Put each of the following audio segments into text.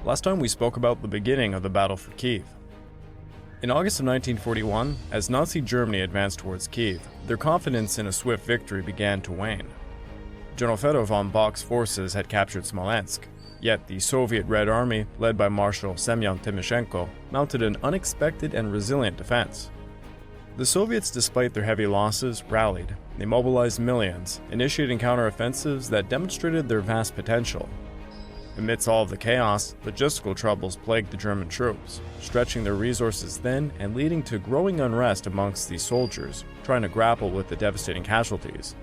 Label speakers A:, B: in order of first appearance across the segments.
A: Last time we spoke about the beginning of the battle for Kiev. In August of 1941, as Nazi Germany advanced towards Kiev, their confidence in a swift victory began to wane. General Fedor von Bock's forces had captured Smolensk, yet the Soviet Red Army, led by Marshal Tashenko, mounted an unexpected and resilient defense. The Soviets, despite their heavy losses, rallied. They mobilized millions, initiating counteroffensives that demonstrated their vast potential. Amidst all of the chaos, logistical troubles plagued the German troops, stretching their resources thin and leading to growing unrest amongst the soldiers, trying to grapple with the devastating casualties.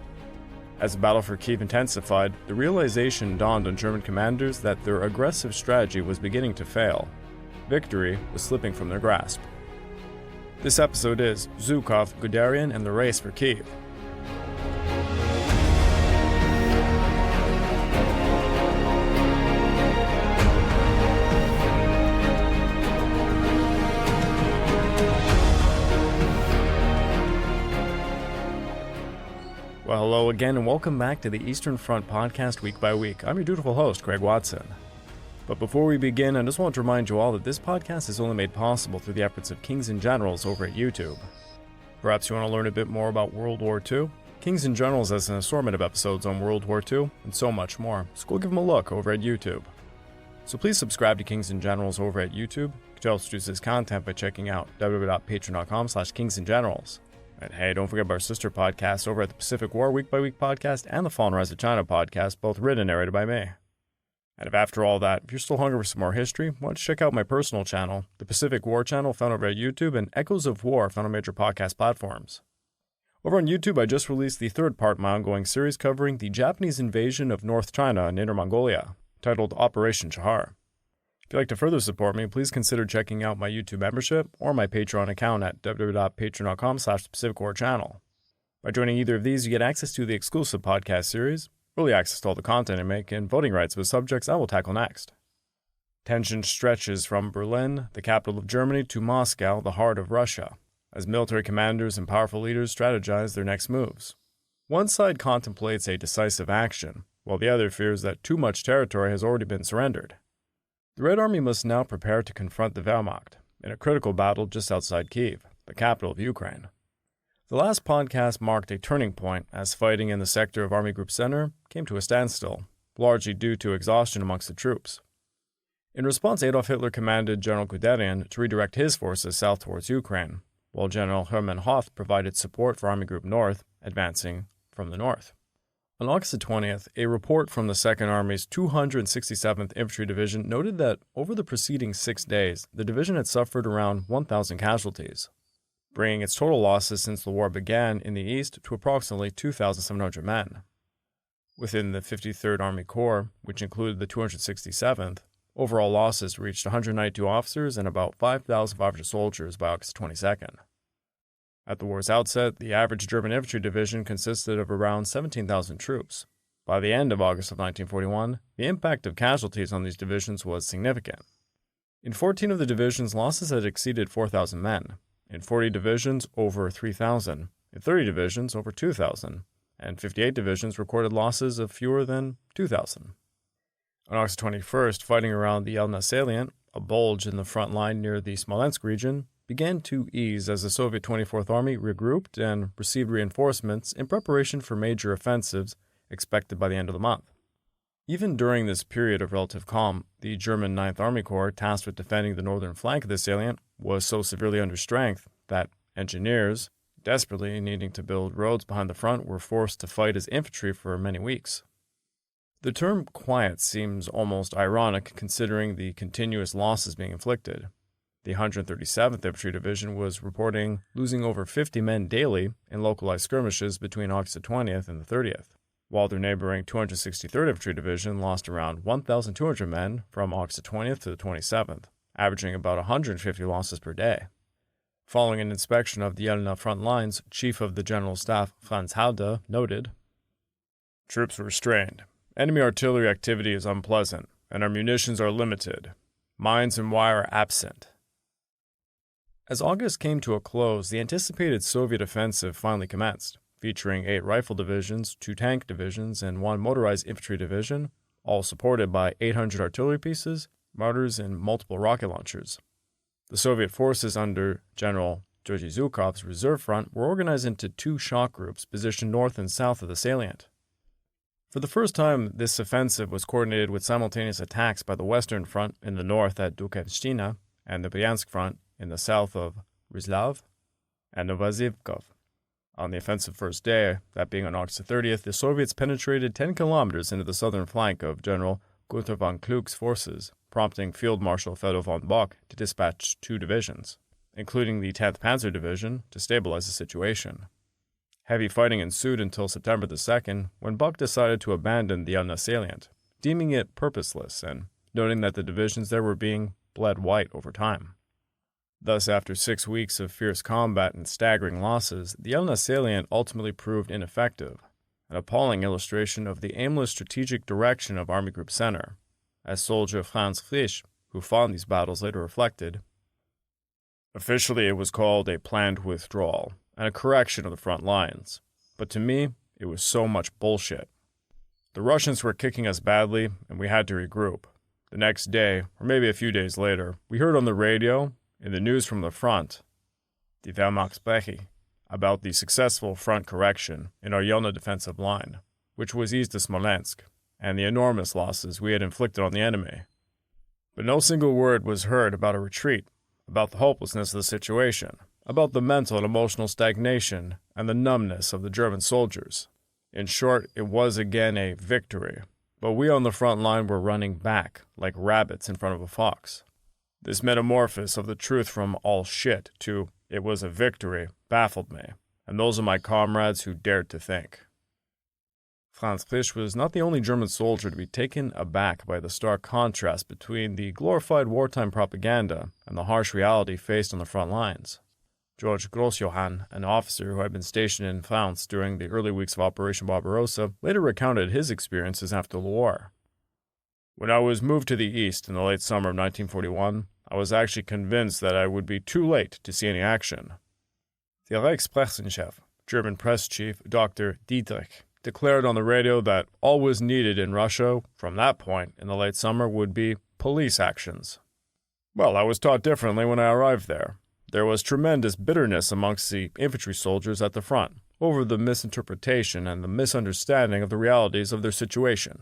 A: As the battle for Kiev intensified, the realization dawned on German commanders that their aggressive strategy was beginning to fail. Victory was slipping from their grasp. This episode is Zhukov, Guderian, and the Race for Kiev. Well, hello again, and welcome back to the Eastern Front podcast week by week. I'm your dutiful host, Craig Watson. But before we begin, I just want to remind you all that this podcast is only made possible through the efforts of Kings and Generals over at YouTube. Perhaps you want to learn a bit more about World War II? Kings and Generals has an assortment of episodes on World War II, and so much more, so go give them a look over at YouTube. So please subscribe to Kings and Generals over at YouTube. You can help produce this content by checking out www.patreon.com/kingsandgenerals. And hey, don't forget about our sister podcasts over at the Pacific War Week by Week podcast and the Fall and Rise of China podcast, both written and narrated by me. And if after all that, if you're still hungry for some more history, why don't you check out my personal channel, the Pacific War channel found over at YouTube, and Echoes of War found on major podcast platforms. Over on YouTube, I just released the third part of my ongoing series covering the Japanese invasion of North China and Inner Mongolia, titled Operation Chahar. If you'd like to further support me, please consider checking out my YouTube membership or my Patreon account at www.patreon.com/PacificWarChannel. By joining either of these, you get access to the exclusive podcast series, early access to all the content I make, and voting rights with subjects I will tackle next. Tension stretches from Berlin, the capital of Germany, to Moscow, the heart of Russia, as military commanders and powerful leaders strategize their next moves. One side contemplates a decisive action, while the other fears that too much territory has already been surrendered. The Red Army must now prepare to confront the Wehrmacht in a critical battle just outside Kyiv, the capital of Ukraine. The last podcast marked a turning point as fighting in the sector of Army Group Center came to a standstill, largely due to exhaustion amongst the troops. In response, Adolf Hitler commanded General Guderian to redirect his forces south towards Ukraine, while General Hermann Hoth provided support for Army Group North, advancing from the north. On August 20th, a report from the 2nd Army's 267th Infantry Division noted that over the preceding 6 days, the division had suffered around 1,000 casualties, bringing its total losses since the war began in the east to approximately 2,700 men. Within the 53rd Army Corps, which included the 267th, overall losses reached 192 officers and about 5,500 soldiers by August 22nd. At the war's outset, the average German infantry division consisted of around 17,000 troops. By the end of August of 1941, the impact of casualties on these divisions was significant. In 14 of the divisions, losses had exceeded 4,000 men. In 40 divisions, over 3,000. In 30 divisions, over 2,000. And 58 divisions recorded losses of fewer than 2,000. On August 21st, fighting around the Elna salient, a bulge in the front line near the Smolensk region, began to ease as the Soviet 24th Army regrouped and received reinforcements in preparation for major offensives expected by the end of the month. Even during this period of relative calm, the German 9th Army Corps, tasked with defending the northern flank of the salient, was so severely under strength that engineers, desperately needing to build roads behind the front, were forced to fight as infantry for many weeks. The term quiet seems almost ironic considering the continuous losses being inflicted. The 137th Infantry Division was reporting losing over 50 men daily in localized skirmishes between August 20th and the 30th, while their neighboring 263rd Infantry Division lost around 1,200 men from August 20th to the 27th, averaging about 150 losses per day. Following an inspection of the Elna front lines, Chief of the General Staff Franz Halder noted, "Troops were strained. Enemy artillery activity is unpleasant, and our munitions are limited. Mines and wire are absent." As August came to a close, the anticipated Soviet offensive finally commenced, featuring 8 rifle divisions, 2 tank divisions, and 1 motorized infantry division, all supported by 800 artillery pieces, mortars, and multiple rocket launchers. The Soviet forces under General Georgy Zhukov's reserve front were organized into two shock groups positioned north and south of the salient. For the first time, this offensive was coordinated with simultaneous attacks by the Western Front in the north at Dukhavshchina and the Bryansk Front in the south of Ryslav and Novozhivkov. On the offensive first day, that being on August 30th, the Soviets penetrated 10 kilometers into the southern flank of General Gunther von Kluge's forces, prompting Field Marshal Fedor von Bock to dispatch 2 divisions, including the 10th Panzer Division, to stabilize the situation. Heavy fighting ensued until September the 2nd, when Bock decided to abandon the Yelna salient, deeming it purposeless and noting that the divisions there were being bled white over time. Thus, after 6 weeks of fierce combat and staggering losses, the Yelna salient ultimately proved ineffective, an appalling illustration of the aimless strategic direction of Army Group Center, as soldier Franz Frisch, who fought in these battles, later reflected. Officially, it was called a planned withdrawal and a correction of the front lines, but to me, it was so much bullshit. The Russians were kicking us badly, and we had to regroup. The next day, or maybe a few days later, we heard on the radio, in the news from the front, die Wehrmachtsbreche, about the successful front correction in our Yelna defensive line, which was east of Smolensk, and the enormous losses we had inflicted on the enemy. But no single word was heard about a retreat, about the hopelessness of the situation, about the mental and emotional stagnation and the numbness of the German soldiers. In short, it was again a victory, but we on the front line were running back like rabbits in front of a fox. This metamorphosis of the truth from all shit to it was a victory baffled me, and those of my comrades who dared to think. Franz Frisch was not the only German soldier to be taken aback by the stark contrast between the glorified wartime propaganda and the harsh reality faced on the front lines. George Grossjohann, an officer who had been stationed in France during the early weeks of Operation Barbarossa, later recounted his experiences after the war. When I was moved to the east in the late summer of 1941, I was actually convinced that I would be too late to see any action. The Reichspressenchef, German press chief Dr. Dietrich, declared on the radio that all was needed in Russia from that point in the late summer would be police actions. Well, I was taught differently when I arrived there. There was tremendous bitterness amongst the infantry soldiers at the front over the misinterpretation and the misunderstanding of the realities of their situation.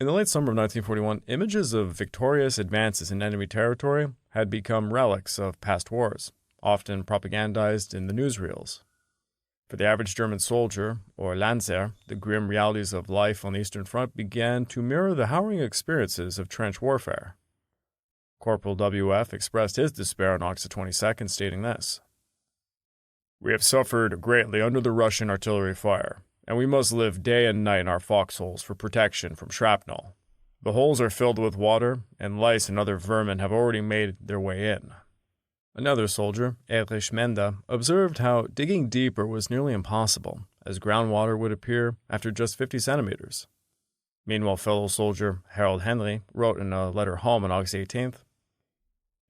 A: In the late summer of 1941, images of victorious advances in enemy territory had become relics of past wars, often propagandized in the newsreels. For the average German soldier, or Landser, the grim realities of life on the Eastern Front began to mirror the harrowing experiences of trench warfare. Corporal W.F. expressed his despair on August 22nd, stating this: "We have suffered greatly under the Russian artillery fire, and we must live day and night in our foxholes for protection from shrapnel. The holes are filled with water, and lice and other vermin have already made their way in." Another soldier, Erich Menda, observed how digging deeper was nearly impossible, as groundwater would appear after just 50 centimeters. Meanwhile, fellow soldier Harold Henry wrote in a letter home on August 18th,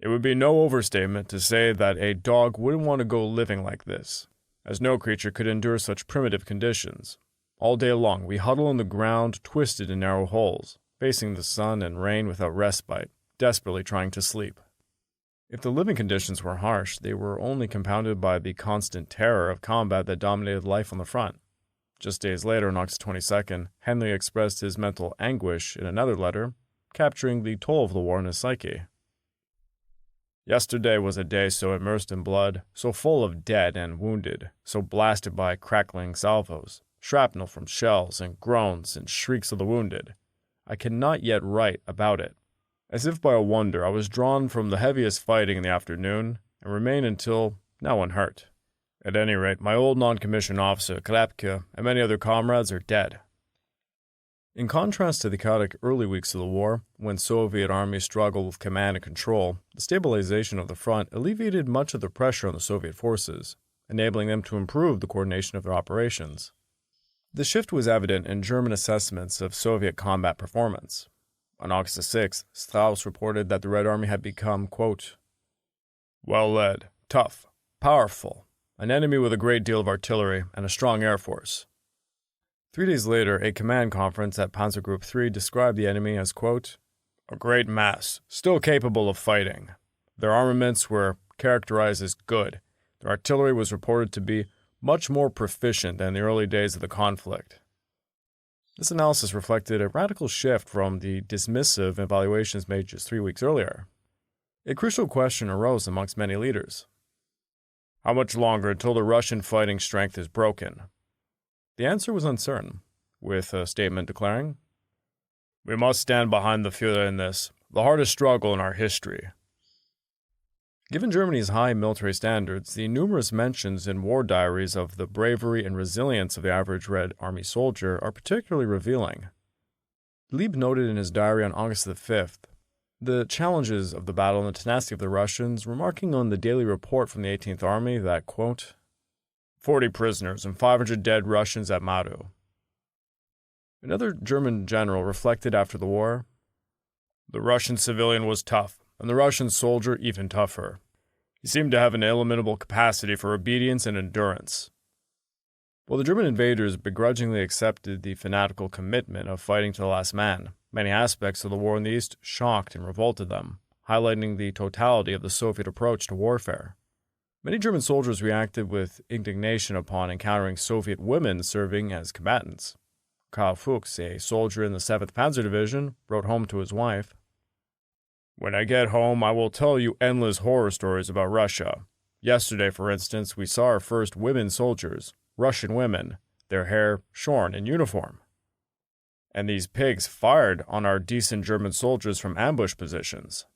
A: "It would be no overstatement to say that a dog wouldn't want to go living like this, as no creature could endure such primitive conditions. All day long we huddle on the ground, twisted in narrow holes, facing the sun and rain without respite, desperately trying to sleep." If the living conditions were harsh, they were only compounded by the constant terror of combat that dominated life on the front. Just days later, on August 22nd, Henry expressed his mental anguish in another letter, capturing the toll of the war in his psyche. "Yesterday was a day so immersed in blood, so full of dead and wounded, so blasted by crackling salvos, shrapnel from shells, and groans and shrieks of the wounded. I cannot yet write about it. As if by a wonder, I was drawn from the heaviest fighting in the afternoon, and remained until now unhurt. At any rate, my old non-commissioned officer, Krapke, and many other comrades are dead." In contrast to the chaotic early weeks of the war, when Soviet armies struggled with command and control, the stabilization of the front alleviated much of the pressure on the Soviet forces, enabling them to improve the coordination of their operations. The shift was evident in German assessments of Soviet combat performance. On August 6th, Strauss reported that the Red Army had become, quote, "well led, tough, powerful, an enemy with a great deal of artillery and a strong air force." 3 days later, a command conference at Panzer Group 3 described the enemy as, quote, A great mass, still capable of fighting. Their armaments were characterized as good. Their artillery was reported to be much more proficient than the early days of the conflict. This analysis reflected a radical shift from the dismissive evaluations made just 3 weeks earlier. A crucial question arose amongst many leaders. How much longer until the Russian fighting strength is broken? The answer was uncertain, with a statement declaring, "We must stand behind the Führer in this, the hardest struggle in our history." Given Germany's high military standards, the numerous mentions in war diaries of the bravery and resilience of the average Red Army soldier are particularly revealing. Lieb noted in his diary on August the 5th the challenges of the battle and the tenacity of the Russians, remarking on the daily report from the 18th Army that, quote, 40 prisoners and 500 dead Russians at Maru. Another German general reflected after the war, "The Russian civilian was tough, and the Russian soldier even tougher. He seemed to have an illimitable capacity for obedience and endurance." While the German invaders begrudgingly accepted the fanatical commitment of fighting to the last man, many aspects of the war in the East shocked and revolted them, highlighting the totality of the Soviet approach to warfare. Many German soldiers reacted with indignation upon encountering Soviet women serving as combatants. Karl Fuchs, a soldier in the 7th Panzer Division, wrote home to his wife, "When I get home, I will tell you endless horror stories about Russia. Yesterday, for instance, we saw our first women soldiers, Russian women, their hair shorn in uniform. And these pigs fired on our decent German soldiers from ambush positions."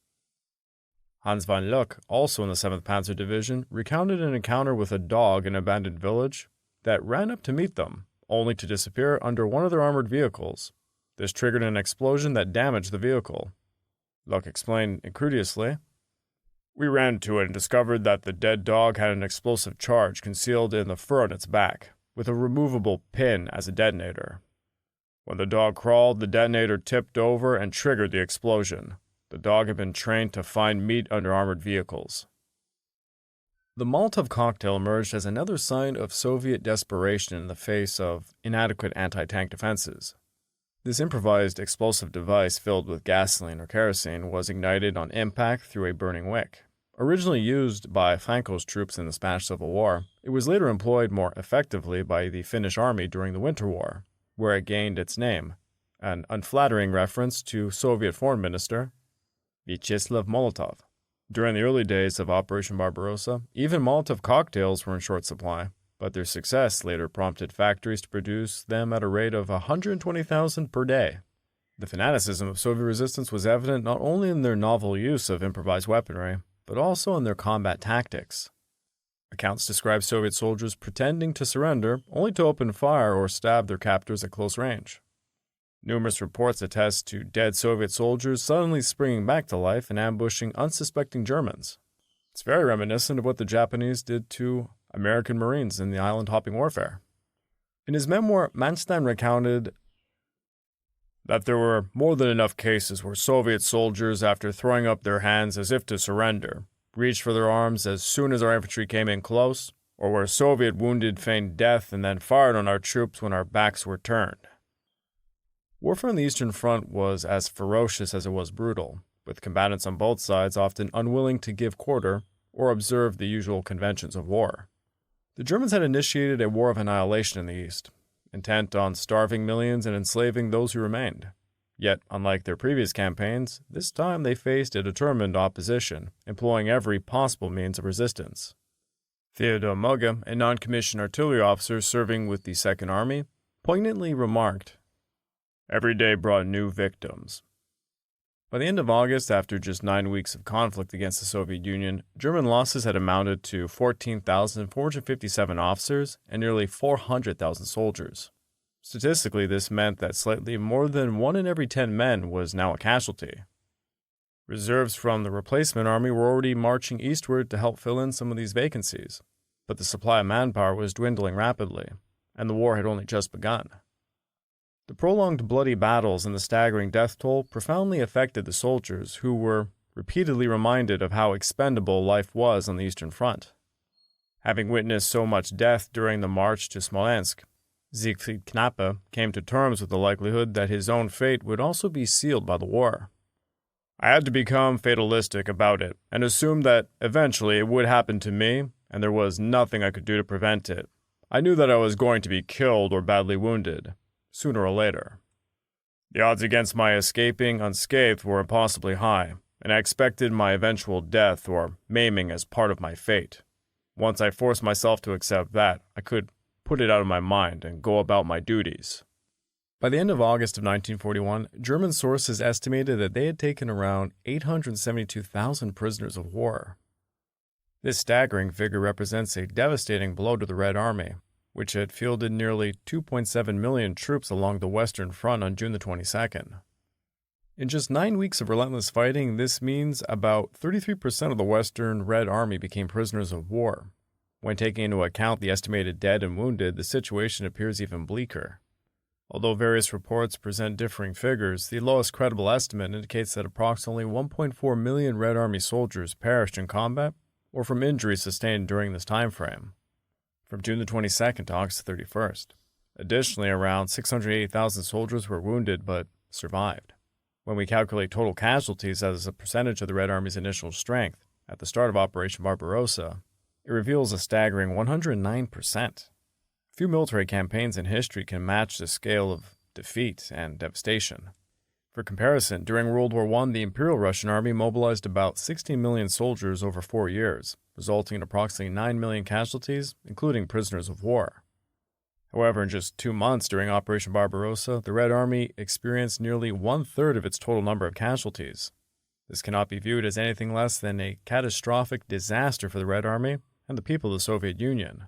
A: Hans von Luck, also in the 7th Panzer Division, recounted an encounter with a dog in an abandoned village that ran up to meet them, only to disappear under one of their armored vehicles. This triggered an explosion that damaged the vehicle. Luck explained incredulously, "We ran to it and discovered that the dead dog had an explosive charge concealed in the fur on its back, with a removable pin as a detonator. When the dog crawled, the detonator tipped over and triggered the explosion. The dog had been trained to find meat under armored vehicles." The Molotov cocktail emerged as another sign of Soviet desperation in the face of inadequate anti-tank defenses. This improvised explosive device filled with gasoline or kerosene was ignited on impact through a burning wick. Originally used by Franco's troops in the Spanish Civil War, it was later employed more effectively by the Finnish army during the Winter War, where it gained its name, an unflattering reference to Soviet Foreign Minister Vyacheslav Molotov. During the early days of Operation Barbarossa, even Molotov cocktails were in short supply, but their success later prompted factories to produce them at a rate of 120,000 per day. The fanaticism of Soviet resistance was evident not only in their novel use of improvised weaponry, but also in their combat tactics. Accounts describe Soviet soldiers pretending to surrender, only to open fire or stab their captors at close range. Numerous reports attest to dead Soviet soldiers suddenly springing back to life and ambushing unsuspecting Germans. It's very reminiscent of what the Japanese did to American Marines in the island-hopping warfare. In his memoir, Manstein recounted that there were more than enough cases where Soviet soldiers, after throwing up their hands as if to surrender, reached for their arms as soon as our infantry came in close, or where Soviet wounded feigned death and then fired on our troops when our backs were turned. Warfare on the Eastern Front was as ferocious as it was brutal, with combatants on both sides often unwilling to give quarter or observe the usual conventions of war. The Germans had initiated a war of annihilation in the East, intent on starving millions and enslaving those who remained. Yet, unlike their previous campaigns, this time they faced a determined opposition, employing every possible means of resistance. Theodor Muge, a non-commissioned artillery officer serving with the Second Army, poignantly remarked, "Every day brought new victims." By the end of August, after just 9 weeks of conflict against the Soviet Union, German losses had amounted to 14,457 officers and nearly 400,000 soldiers. Statistically, this meant that slightly more than 1 in every 10 men was now a casualty. Reserves from the replacement army were already marching eastward to help fill in some of these vacancies, but the supply of manpower was dwindling rapidly, and the war had only just begun. The prolonged bloody battles and the staggering death toll profoundly affected the soldiers, who were repeatedly reminded of how expendable life was on the Eastern Front. Having witnessed so much death during the march to Smolensk, Siegfried Knappe came to terms with the likelihood that his own fate would also be sealed by the war. I had to become fatalistic about it and assume that eventually it would happen to me, and there was nothing I could do to prevent it. I knew that I was going to be killed or badly wounded, sooner or later. The odds against my escaping unscathed were impossibly high, and I expected my eventual death or maiming as part of my fate. Once I forced myself to accept that, I could put it out of my mind and go about my duties. By the end of August of 1941, German sources estimated that they had taken around 872,000 prisoners of war. This staggering figure represents a devastating blow to the Red Army, which had fielded nearly 2.7 million troops along the Western Front on June the 22nd. In just 9 weeks of relentless fighting, this means about 33% of the Western Red Army became prisoners of war. When taking into account the estimated dead and wounded, the situation appears even bleaker. Although various reports present differing figures, the lowest credible estimate indicates that approximately 1.4 million Red Army soldiers perished in combat or from injuries sustained during this time frame, from June the 22nd to August the 31st. Additionally, around 680,000 soldiers were wounded but survived. When we calculate total casualties as a percentage of the Red Army's initial strength at the start of Operation Barbarossa, it reveals a staggering 109%. Few military campaigns in history can match the scale of defeat and devastation. For comparison, during World War I, the Imperial Russian Army mobilized about 16 million soldiers over 4 years, resulting in approximately 9 million casualties, including prisoners of war. However, in just 2 months during Operation Barbarossa, the Red Army experienced nearly one-third of its total number of casualties. This cannot be viewed as anything less than a catastrophic disaster for the Red Army and the people of the Soviet Union.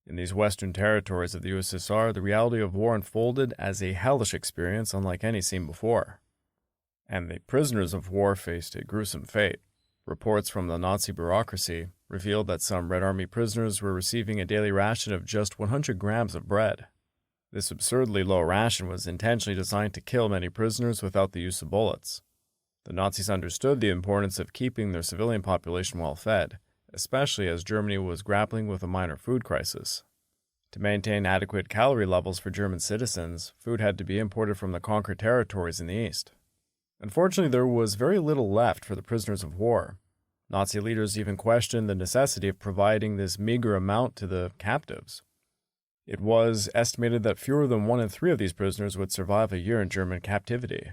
A: In these western territories of the USSR, the reality of war unfolded as a hellish experience unlike any seen before. And the prisoners of war faced a gruesome fate. Reports from the Nazi bureaucracy revealed that some Red Army prisoners were receiving a daily ration of just 100 grams of bread. This absurdly low ration was intentionally designed to kill many prisoners without the use of bullets. The Nazis understood the importance of keeping their civilian population well fed, especially as Germany was grappling with a minor food crisis. To maintain adequate calorie levels for German citizens, food had to be imported from the conquered territories in the east. Unfortunately, there was very little left for the prisoners of war. Nazi leaders even questioned the necessity of providing this meager amount to the captives. It was estimated that fewer than 1 in 3 of these prisoners would survive a year in German captivity.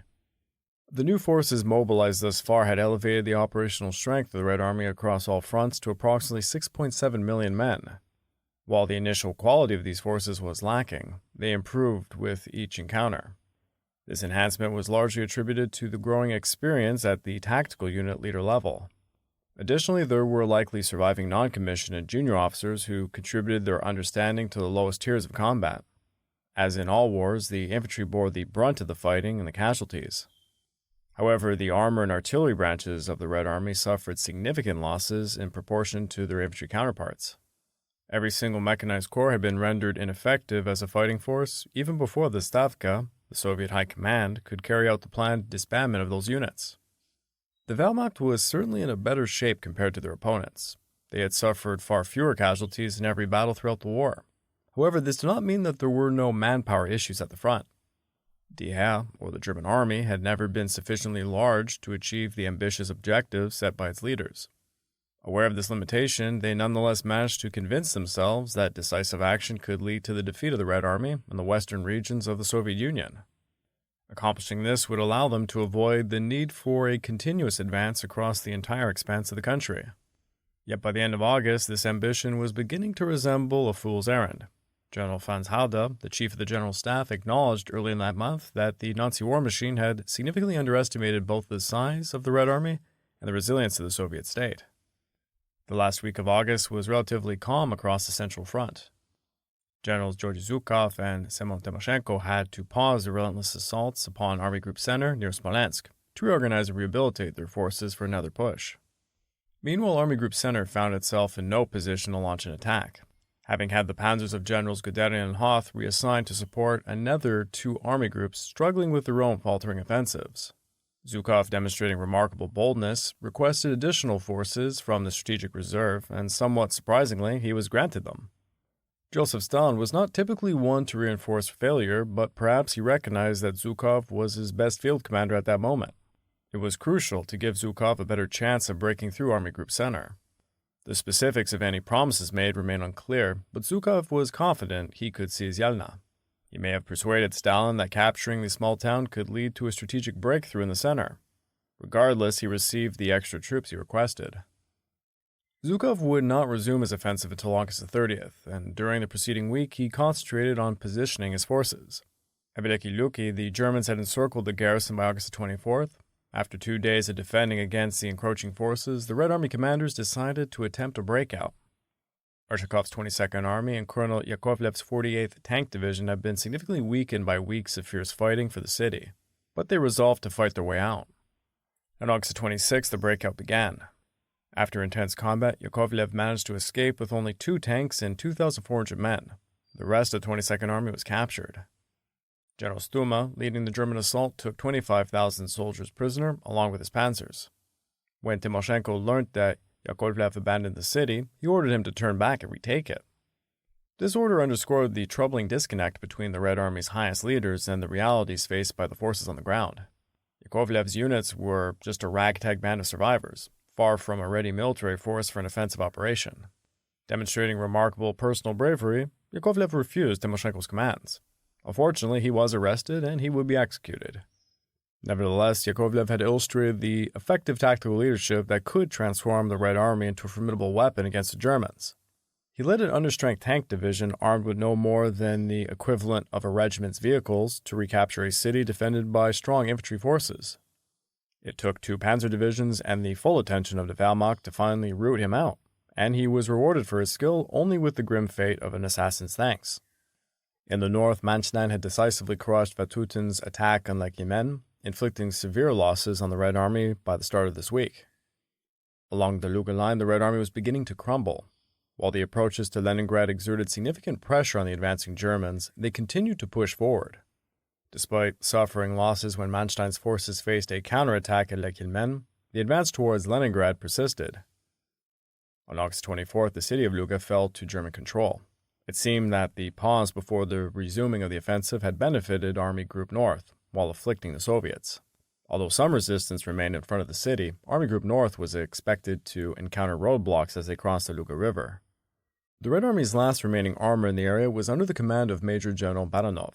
A: The new forces mobilized thus far had elevated the operational strength of the Red Army across all fronts to approximately 6.7 million men. While the initial quality of these forces was lacking, they improved with each encounter. This enhancement was largely attributed to the growing experience at the tactical unit leader level. Additionally, there were likely surviving non-commissioned and junior officers who contributed their understanding to the lowest tiers of combat. As in all wars, the infantry bore the brunt of the fighting and the casualties. However, the armor and artillery branches of the Red Army suffered significant losses in proportion to their infantry counterparts. Every single mechanized corps had been rendered ineffective as a fighting force even before the Stavka, the Soviet High Command, could carry out the planned disbandment of those units. The Wehrmacht was certainly in a better shape compared to their opponents. They had suffered far fewer casualties in every battle throughout the war. However, this did not mean that there were no manpower issues at the front. Die Heer, or the German army, had never been sufficiently large to achieve the ambitious objectives set by its leaders. Aware of this limitation, they nonetheless managed to convince themselves that decisive action could lead to the defeat of the Red Army in the western regions of the Soviet Union. Accomplishing this would allow them to avoid the need for a continuous advance across the entire expanse of the country. Yet by the end of August, this ambition was beginning to resemble a fool's errand. General Franz Halder, the chief of the General Staff, acknowledged early in that month that the Nazi war machine had significantly underestimated both the size of the Red Army and the resilience of the Soviet state. The last week of August was relatively calm across the Central Front. Generals Georgy Zhukov and Semyon Timoshenko had to pause the relentless assaults upon Army Group Center near Smolensk to reorganize and rehabilitate their forces for another push. Meanwhile, Army Group Center found itself in no position to launch an attack, having had the panzers of Generals Guderian and Hoth reassigned to support another 2 army groups struggling with their own faltering offensives. Zhukov, demonstrating remarkable boldness, requested additional forces from the Strategic Reserve, and somewhat surprisingly, he was granted them. Joseph Stalin was not typically one to reinforce failure, but perhaps he recognized that Zhukov was his best field commander at that moment. It was crucial to give Zhukov a better chance of breaking through Army Group Center. The specifics of any promises made remain unclear, but Zhukov was confident he could seize Yelna. He may have persuaded Stalin that capturing the small town could lead to a strategic breakthrough in the center. Regardless, he received the extra troops he requested. Zhukov would not resume his offensive until August 30th, and during the preceding week he concentrated on positioning his forces. At Veliki Luki, the Germans had encircled the garrison by August 24th. After 2 days of defending against the encroaching forces, the Red Army commanders decided to attempt a breakout. Arshakov's 22nd Army and Colonel Yakovlev's 48th Tank Division had been significantly weakened by weeks of fierce fighting for the city, but they resolved to fight their way out. On August 26th, the breakout began. After intense combat, Yakovlev managed to escape with only 2 tanks and 2,400 men. The rest of the 22nd Army was captured. General Stuma, leading the German assault, took 25,000 soldiers prisoner, along with his panzers. When Timoshenko learnt that Yakovlev abandoned the city, he ordered him to turn back and retake it. This order underscored the troubling disconnect between the Red Army's highest leaders and the realities faced by the forces on the ground. Yakovlev's units were just a ragtag band of survivors, far from a ready military force for an offensive operation. Demonstrating remarkable personal bravery, Yakovlev refused Timoshenko's commands. Unfortunately, he was arrested and he would be executed. Nevertheless, Yakovlev had illustrated the effective tactical leadership that could transform the Red Army into a formidable weapon against the Germans. He led an understrength tank division armed with no more than the equivalent of a regiment's vehicles to recapture a city defended by strong infantry forces. It took 2 panzer divisions and the full attention of the Wehrmacht to finally root him out, and he was rewarded for his skill only with the grim fate of an assassin's thanks. In the north, Manstein had decisively crushed Vatutin's attack on Lekhimen, inflicting severe losses on the Red Army by the start of this week. Along the Luga line, the Red Army was beginning to crumble. While the approaches to Leningrad exerted significant pressure on the advancing Germans, they continued to push forward. Despite suffering losses when Manstein's forces faced a counterattack at Lekhimen, the advance towards Leningrad persisted. On August 24th, the city of Luga fell to German control. It seemed that the pause before the resuming of the offensive had benefited Army Group North, while afflicting the Soviets. Although some resistance remained in front of the city, Army Group North was expected to encounter roadblocks as they crossed the Luga River. The Red Army's last remaining armor in the area was under the command of Major General Baranov.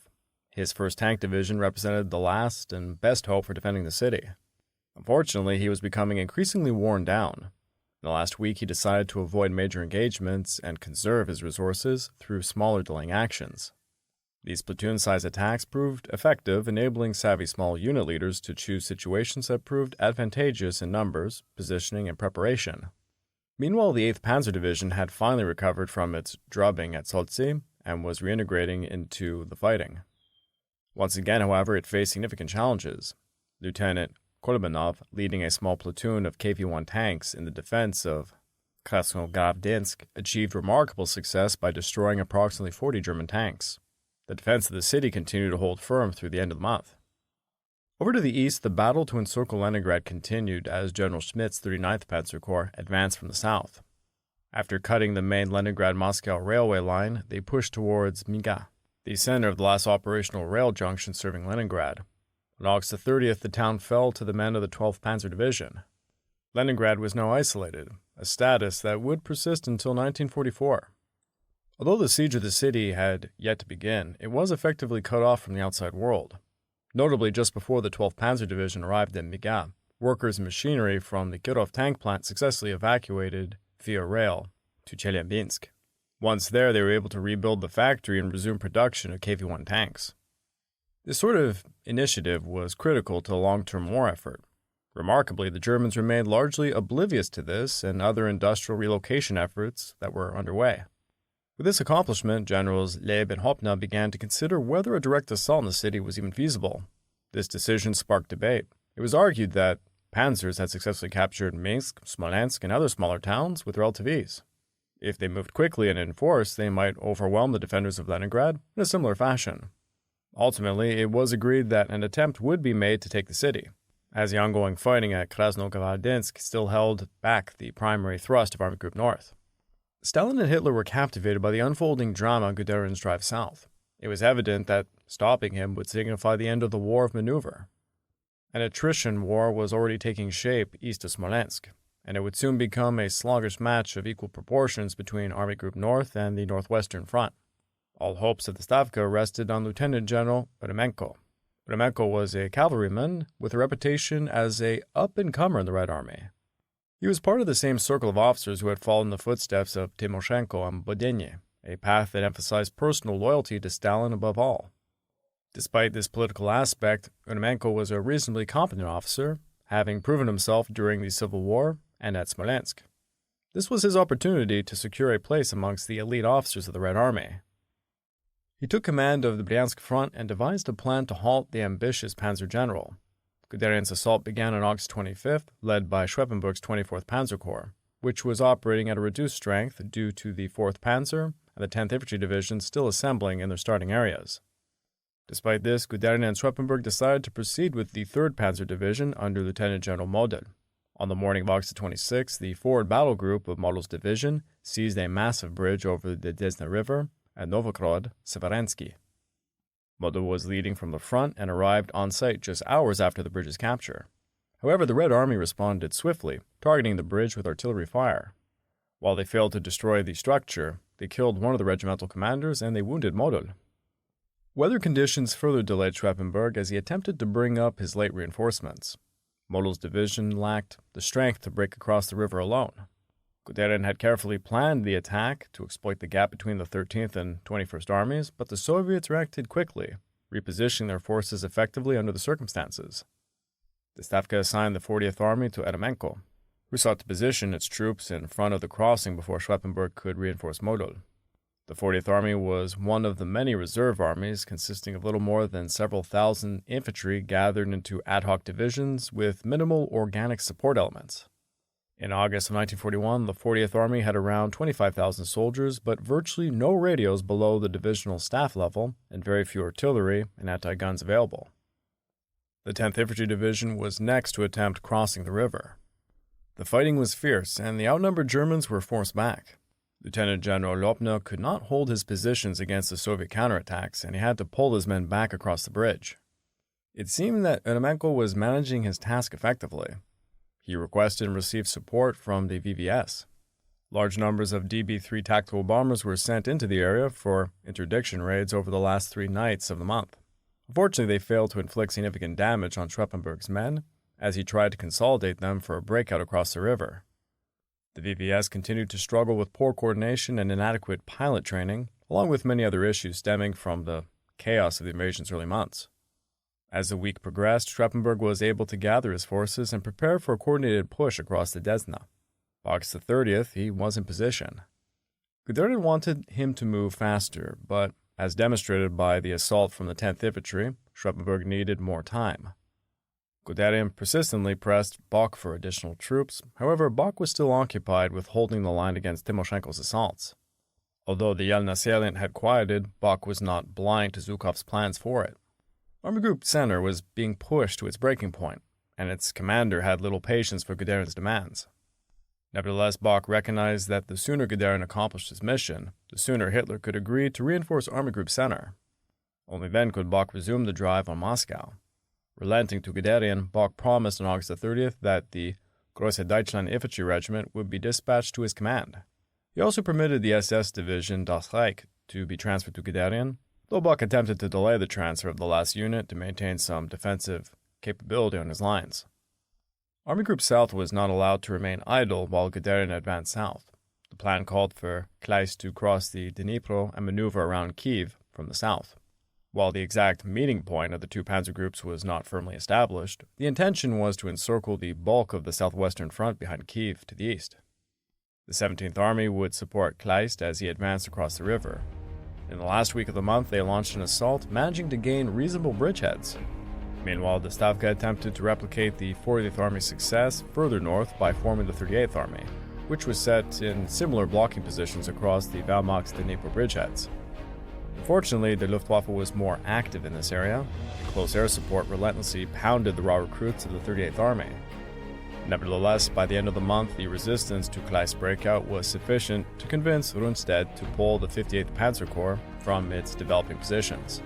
A: His 1st Tank Division represented the last and best hope for defending the city. Unfortunately, he was becoming increasingly worn down. In the last week, he decided to avoid major engagements and conserve his resources through smaller delaying actions. These platoon-sized attacks proved effective, enabling savvy small unit leaders to choose situations that proved advantageous in numbers, positioning, and preparation. Meanwhile, the 8th Panzer Division had finally recovered from its drubbing at Soltsi and was reintegrating into the fighting. Once again, however, it faced significant challenges. Lieutenant Kolobanov, leading a small platoon of KV-1 tanks in the defense of Krasnogravdinsk, achieved remarkable success by destroying approximately 40 German tanks. The defense of the city continued to hold firm through the end of the month. Over to the east, the battle to encircle Leningrad continued as General Schmidt's 39th Panzer Corps advanced from the south. After cutting the main Leningrad-Moscow railway line, they pushed towards Miga, the center of the last operational rail junction serving Leningrad. On August 30th, the town fell to the men of the 12th Panzer Division. Leningrad was now isolated, a status that would persist until 1944. Although the siege of the city had yet to begin, it was effectively cut off from the outside world. Notably, just before the 12th Panzer Division arrived in Miga, workers and machinery from the Kirov tank plant successfully evacuated via rail to Chelyabinsk. Once there, they were able to rebuild the factory and resume production of KV-1 tanks. This sort of initiative was critical to the long-term war effort. Remarkably, the Germans remained largely oblivious to this and other industrial relocation efforts that were underway. With this accomplishment, Generals Leib and Hopna began to consider whether a direct assault on the city was even feasible. This decision sparked debate. It was argued that panzers had successfully captured Minsk, Smolensk, and other smaller towns with relative ease. If they moved quickly and in force, they might overwhelm the defenders of Leningrad in a similar fashion. Ultimately, it was agreed that an attempt would be made to take the city, as the ongoing fighting at Krasnogvardensk still held back the primary thrust of Army Group North. Stalin and Hitler were captivated by the unfolding drama on Guderian's drive south. It was evident that stopping him would signify the end of the war of maneuver. An attrition war was already taking shape east of Smolensk, and it would soon become a sluggish match of equal proportions between Army Group North and the Northwestern Front. All hopes of the Stavka rested on Lieutenant General Eremenko. Eremenko was a cavalryman with a reputation as a up-and-comer in the Red Army. He was part of the same circle of officers who had followed in the footsteps of Timoshenko and Budyny, a path that emphasized personal loyalty to Stalin above all. Despite this political aspect, Eremenko was a reasonably competent officer, having proven himself during the Civil War and at Smolensk. This was his opportunity to secure a place amongst the elite officers of the Red Army. He took command of the Bryansk front and devised a plan to halt the ambitious Panzer General. Guderian's assault began on August 25th, led by Schweppenberg's 24th Panzer Corps, which was operating at a reduced strength due to the 4th Panzer and the 10th Infantry Division still assembling in their starting areas. Despite this, Guderian and Schweppenberg decided to proceed with the 3rd Panzer Division under Lieutenant General Model. On the morning of August 26th, the forward battle group of Model's division seized a massive bridge over the Desna River at Novogrod-Severensky. Model was leading from the front and arrived on site just hours after the bridge's capture. However, the Red Army responded swiftly, targeting the bridge with artillery fire. While they failed to destroy the structure, they killed one of the regimental commanders and they wounded Model. Weather conditions further delayed Schweppenberg as he attempted to bring up his late reinforcements. Model's division lacked the strength to break across the river alone. Guderian had carefully planned the attack to exploit the gap between the 13th and 21st Armies, but the Soviets reacted quickly, repositioning their forces effectively under the circumstances. The Stavka assigned the 40th Army to Eremenko, who sought to position its troops in front of the crossing before Schweppenberg could reinforce Model. The 40th Army was one of the many reserve armies consisting of little more than several thousand infantry gathered into ad hoc divisions with minimal organic support elements. In August of 1941, the 40th Army had around 25,000 soldiers, but virtually no radios below the divisional staff level and very few artillery and anti-guns available. The 10th Infantry Division was next to attempt crossing the river. The fighting was fierce, and the outnumbered Germans were forced back. Lieutenant General Lopna could not hold his positions against the Soviet counterattacks, and he had to pull his men back across the bridge. It seemed that Eremenko was managing his task effectively. He requested and received support from the VVS. Large numbers of DB-3 tactical bombers were sent into the area for interdiction raids over the last 3 nights of the month. Unfortunately, they failed to inflict significant damage on Schweppenberg's men as he tried to consolidate them for a breakout across the river. The VVS continued to struggle with poor coordination and inadequate pilot training, along with many other issues stemming from the chaos of the invasion's early months. As the week progressed, Schweppenberg was able to gather his forces and prepare for a coordinated push across the Desna. August the 30th, he was in position. Guderian wanted him to move faster, but as demonstrated by the assault from the 10th Infantry, Schweppenberg needed more time. Guderian persistently pressed Bock for additional troops. However, Bock was still occupied with holding the line against Timoshenko's assaults. Although the Yelna salient had quieted, Bock was not blind to Zhukov's plans for it. Army Group Center was being pushed to its breaking point, and its commander had little patience for Guderian's demands. Nevertheless, Bock recognized that the sooner Guderian accomplished his mission, the sooner Hitler could agree to reinforce Army Group Center. Only then could Bock resume the drive on Moscow. Relenting to Guderian, Bock promised on August 30th that the Grosse Deutschland Infantry Regiment would be dispatched to his command. He also permitted the SS Division Das Reich to be transferred to Guderian, though Bock attempted to delay the transfer of the last unit to maintain some defensive capability on his lines. Army Group South was not allowed to remain idle while Guderian advanced south. The plan called for Kleist to cross the Dnipro and maneuver around Kyiv from the south. While the exact meeting point of the 2 panzer groups was not firmly established, the intention was to encircle the bulk of the southwestern front behind Kyiv to the east. The 17th Army would support Kleist as he advanced across the river. In the last week of the month, they launched an assault, managing to gain reasonable bridgeheads. Meanwhile, the Stavka attempted to replicate the 40th Army's success further north by forming the 38th Army, which was set in similar blocking positions across the Valmax-Dnipro bridgeheads. Unfortunately, the Luftwaffe was more active in this area. Close air support relentlessly pounded the raw recruits of the 38th Army. Nevertheless, by the end of the month, the resistance to Kleist's breakout was sufficient to convince Rundstedt to pull the 58th Panzer Corps from its developing positions.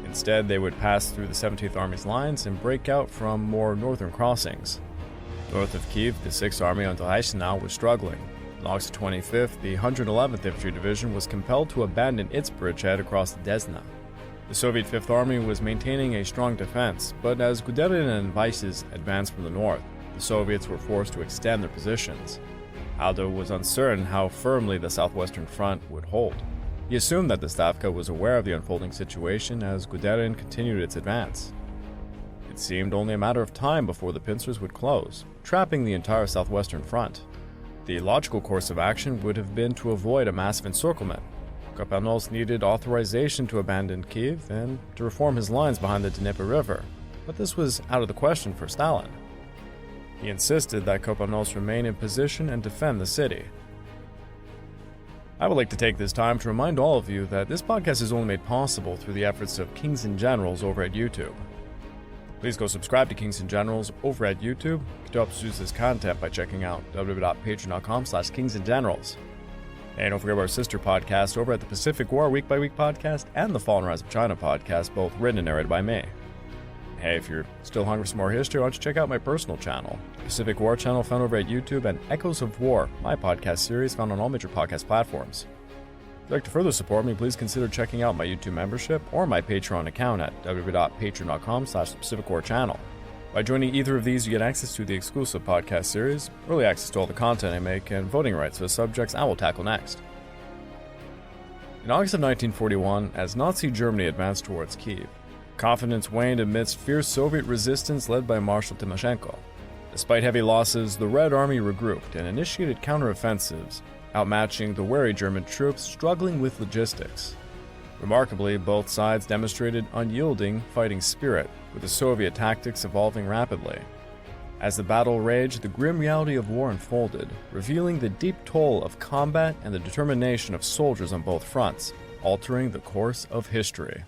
A: In Instead, they would pass through the 17th Army's lines and break out from more northern crossings. North of Kiev, the 6th Army under Tashenko was struggling. On August 25th, the 111th Infantry Division was compelled to abandon its bridgehead across the Desna. The Soviet 5th Army was maintaining a strong defense, but as Guderian and Vices advanced from the north, the Soviets were forced to extend their positions. Aldo was uncertain how firmly the southwestern front would hold. He assumed that the Stavka was aware of the unfolding situation as Guderian continued its advance. It seemed only a matter of time before the pincers would close, trapping the entire southwestern front. The logical course of action would have been to avoid a massive encirclement. Kopernos needed authorization to abandon Kiev and to reform his lines behind the Dnieper River, but this was out of the question for Stalin. He insisted that Kopernos remain in position and defend the city. I would like to take this time to remind all of you that this podcast is only made possible through the efforts of Kings and Generals over at YouTube. Please go subscribe to Kings and Generals over at YouTube. You can help produce this content by checking out www.patreon.com/kingsandgenerals. And don't forget about our sister podcast over at the Pacific War Week by Week podcast and the Fall and Rise of China podcast, both written and narrated by me. Hey, if you're still hungry for some more history, why don't you check out my personal channel, Pacific War channel found over at YouTube, and Echoes of War, my podcast series found on all major podcast platforms. If you'd like to further support me, please consider checking out my YouTube membership or my Patreon account at www.patreon.com/PacificWarChannel. By joining either of these, you get access to the exclusive podcast series, early access to all the content I make, and voting rights for the subjects I will tackle next. In August of 1941, as Nazi Germany advanced towards Kyiv, confidence waned amidst fierce Soviet resistance led by Marshal Tashenko. Despite heavy losses, the Red Army regrouped and initiated counteroffensives, outmatching the wary German troops struggling with logistics. Remarkably, both sides demonstrated unyielding fighting spirit, with the Soviet tactics evolving rapidly. As the battle raged, the grim reality of war unfolded, revealing the deep toll of combat and the determination of soldiers on both fronts, altering the course of history.